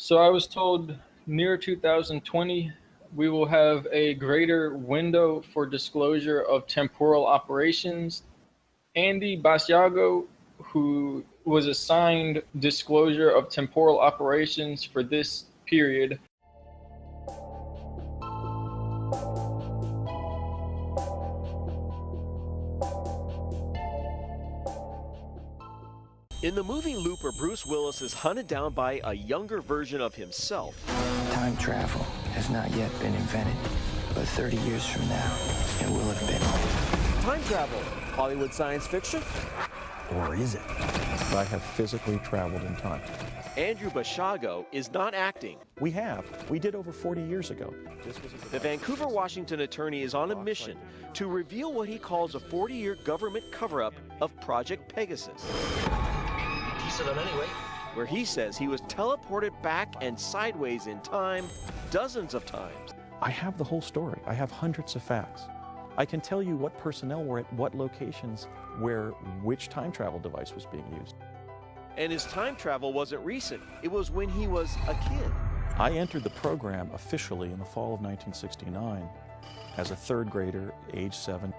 So I was told near 2020, we will have a greater window for disclosure of temporal operations. Andy Basiago, who was assigned disclosure of temporal operations for this period. In the movie Looper, Bruce Willis is hunted down by a younger version of himself. Time travel has not yet been invented, but 30 years from now, it will have been. Time travel, Hollywood science fiction? Or is it? I have physically traveled in time. Andrew Basiago is not acting. We have. We did over 40 years ago. The Vancouver, Washington attorney is on a mission to reveal what he calls a 40-year government cover-up of Project Pegasus. Where he says he was teleported back and sideways in time dozens of times. I have the whole story. I have hundreds of facts. I can tell you what personnel were at what locations where which time travel device was being used. And his time travel wasn't recent. It was when he was a kid. I entered the program officially in the fall of 1969 as a third grader, age 7.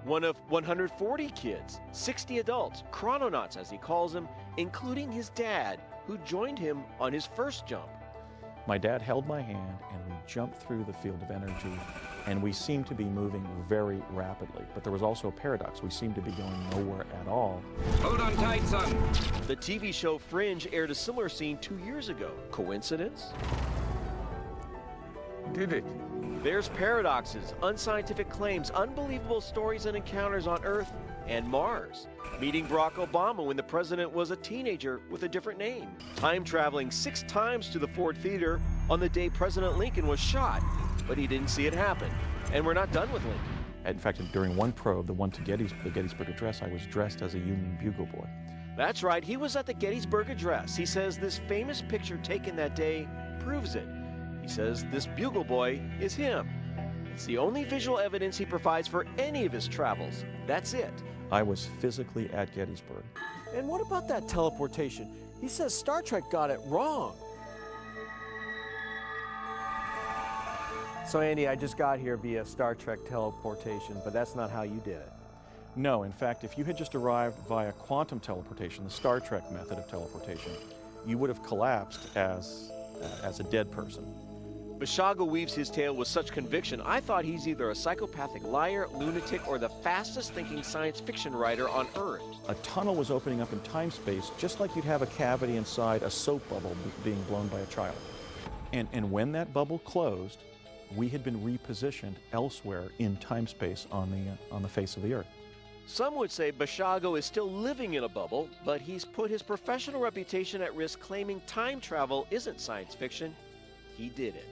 One of 140 kids, 60 adults, chrononauts as he calls them, including his dad, who joined him on his first jump. My dad held my hand and we jumped through the field of energy, and we seemed to be moving very rapidly. But there was also a paradox. We seemed to be going nowhere at all. Hold on tight, son. The TV show Fringe aired a similar scene 2 years ago. Coincidence? Did it? There's paradoxes, unscientific claims, unbelievable stories and encounters on Earth and Mars. Meeting Barack Obama when the president was a teenager with a different name. Time traveling 6 times to the Ford Theater on the day President Lincoln was shot, but he didn't see it happen. And we're not done with Lincoln. In fact, during one probe, the one to the Gettysburg Address, I was dressed as a Union Bugle Boy. That's right, he was at the Gettysburg Address. He says this famous picture taken that day proves it. He says this Bugle Boy is him. It's the only visual evidence he provides for any of his travels. That's it. I was physically at Gettysburg. And what about that teleportation? He says Star Trek got it wrong. So Andy, I just got here via Star Trek teleportation, but that's not how you did it. No, in fact, if you had just arrived via quantum teleportation, the Star Trek method of teleportation, you would have collapsed as a dead person. Basiago weaves his tale with such conviction, I thought he's either a psychopathic liar, lunatic, or the fastest thinking science fiction writer on Earth. A tunnel was opening up in time-space, just like you'd have a cavity inside a soap bubble being blown by a child. And when that bubble closed, we had been repositioned elsewhere in time-space on the face of the Earth. Some would say Basiago is still living in a bubble, but he's put his professional reputation at risk claiming time travel isn't science fiction. He did it.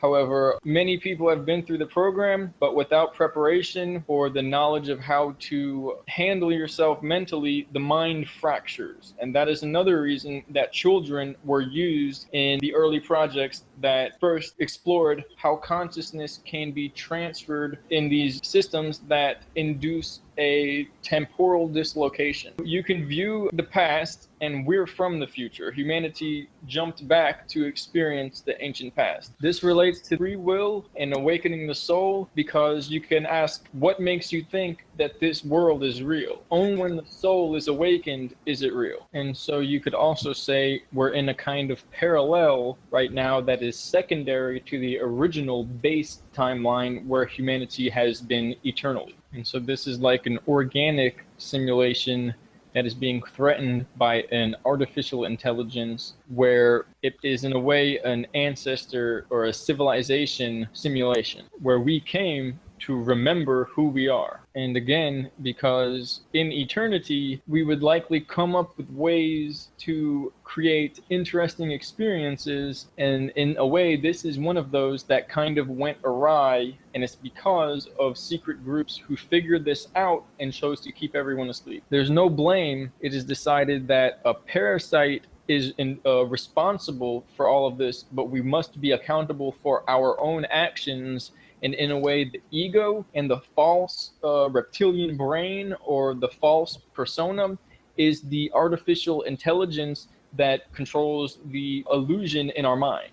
However, many people have been through the program, but without preparation or the knowledge of how to handle yourself mentally, the mind fractures. And that is another reason that children were used in the early projects that first explored how consciousness can be transferred in these systems that induce a temporal dislocation. You can view the past, and we're from the future. Humanity jumped back to experience the ancient past. This relates to free will and awakening the soul, because you can ask, what makes you think that this world is real? Only when the soul is awakened is it real. And so you could also say we're in a kind of parallel right now that is secondary to the original base timeline where humanity has been eternally. And so this is like an organic simulation that is being threatened by an artificial intelligence, where it is in a way an ancestor or a civilization simulation, where we came to remember who we are. And again, because in eternity, we would likely come up with ways to create interesting experiences. And in a way, this is one of those that kind of went awry. And it's because of secret groups who figured this out and chose to keep everyone asleep. There's no blame. It is decided that a parasite is responsible for all of this, but we must be accountable for our own actions. And in a way, the ego and the false reptilian brain, or the false persona, is the artificial intelligence that controls the illusion in our mind.